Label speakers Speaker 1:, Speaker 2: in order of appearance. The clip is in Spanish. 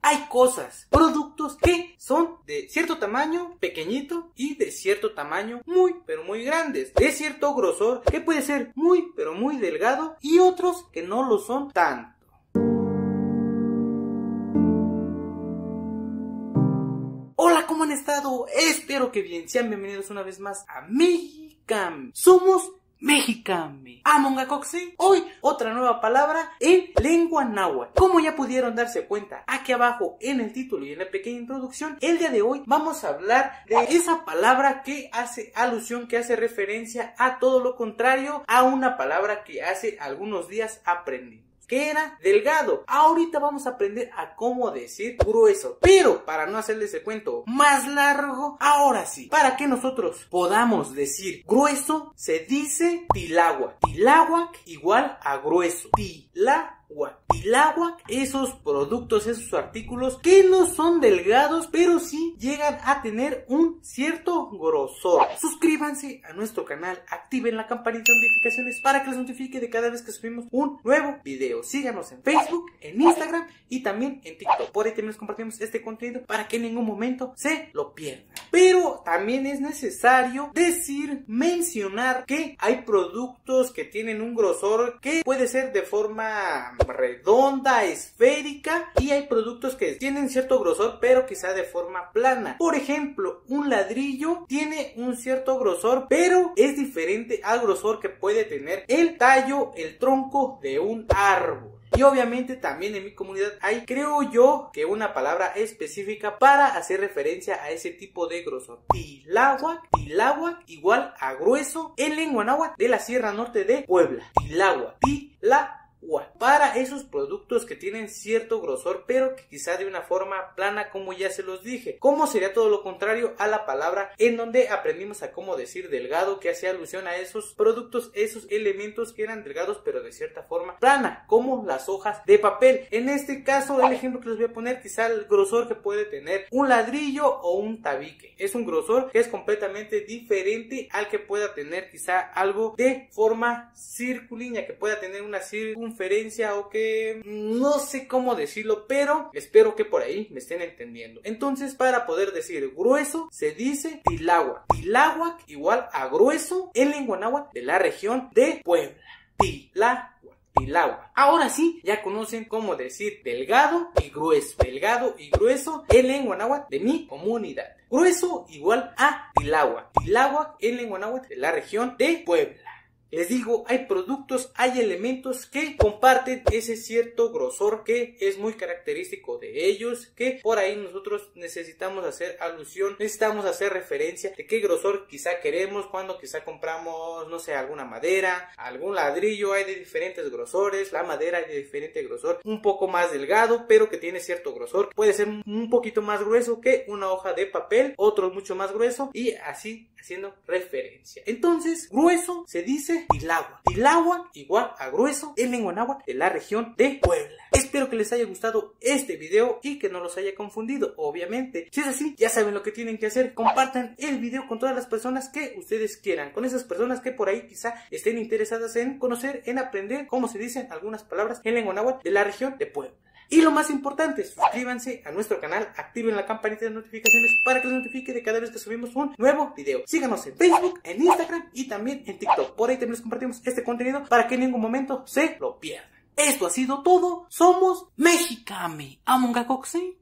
Speaker 1: hay cosas, productos que son de cierto tamaño pequeñito y de cierto tamaño muy pero muy grandes, de cierto grosor que puede ser muy pero muy delgado y otros que no lo son tanto. Hola, ¿cómo han estado? Espero que bien. Sean bienvenidos una vez más a Mexicame. Somos Mexicame. Amongacoxi. Hoy otra nueva palabra en lengua náhuatl. Como ya pudieron darse cuenta aquí abajo en el título y en la pequeña introducción, el día de hoy vamos a hablar de esa palabra que hace alusión, que hace referencia a todo lo contrario a una palabra que hace algunos días aprendí, que era delgado. Ahorita vamos a aprender a cómo decir grueso, pero para no hacerles el cuento más largo, ahora sí, para que nosotros podamos decir grueso, se dice tiláhuac. Tiláhuac igual a grueso. Tiláhuac, esos productos, esos artículos que no son delgados, pero sí llegan a tener un cierto grosor. Suscríbanse a nuestro canal, activen la campanita de notificaciones para que les notifique de cada vez que subimos un nuevo video. Síganos en Facebook, en Instagram y también en TikTok. Por ahí también les compartimos este contenido para que en ningún momento se lo pierdan. Pero también es necesario mencionar que hay productos que tienen un grosor que puede ser de forma redonda, esférica, y hay productos que tienen cierto grosor pero quizá de forma plana. Por ejemplo, un ladrillo tiene un cierto grosor pero es diferente al grosor que puede tener el tallo, el tronco de un árbol. Y obviamente también en mi comunidad hay, creo yo, que una palabra específica para hacer referencia a ese tipo de grosor. Tiláhuac igual a grueso en lengua náhuatl de la Sierra Norte de Puebla. Tiláhuac. Para esos productos que tienen cierto grosor pero que quizá de una forma plana, como ya se los dije. ¿Cómo sería todo lo contrario a la palabra en donde aprendimos a cómo decir delgado, que hacía alusión a esos productos, esos elementos que eran delgados pero de cierta forma plana, como las hojas de papel? En este caso, el ejemplo que les voy a poner, quizá el grosor que puede tener un ladrillo o un tabique es un grosor que es completamente diferente al que pueda tener quizá algo de forma circulínea, que pueda tener una circunferencia, o que no sé cómo decirlo, pero espero que por ahí me estén entendiendo. Entonces, para poder decir grueso se dice tiláhuac. Tiláhuac igual a grueso en lengua náhuatl de la región de Puebla. Tiláhuac. Ahora sí, ya conocen cómo decir delgado y grueso. Delgado y grueso en lengua náhuatl de mi comunidad. Grueso igual a tiláhuac. Tiláhuac en lengua náhuatl de la región de Puebla. Les digo, hay productos, hay elementos que comparten ese cierto grosor que es muy característico de ellos, que por ahí nosotros necesitamos hacer alusión, necesitamos hacer referencia de qué grosor quizá queremos cuando quizá compramos, no sé, alguna madera, algún ladrillo. Hay de diferentes grosores, la madera hay de diferente grosor, un poco más delgado pero que tiene cierto grosor, puede ser un poquito más grueso que una hoja de papel, otro mucho más grueso, y así haciendo referencia. Entonces, grueso se dice tiláhuac. Tiláhuac igual a grueso en lengua náhuatl de la región de Puebla. Espero que les haya gustado este video y que no los haya confundido, obviamente. Si es así, ya saben lo que tienen que hacer. Compartan el video con todas las personas que ustedes quieran, con esas personas que por ahí quizá estén interesadas en conocer, en aprender cómo se dicen algunas palabras en lengua náhuatl de la región de Puebla. Y lo más importante, suscríbanse a nuestro canal, activen la campanita de notificaciones para que les notifique de cada vez que subimos un nuevo video. Síganos en Facebook, en Instagram y también en TikTok. Por ahí también les compartimos este contenido para que en ningún momento se lo pierdan. Esto ha sido todo. Somos Mexicame. Amongacoxi.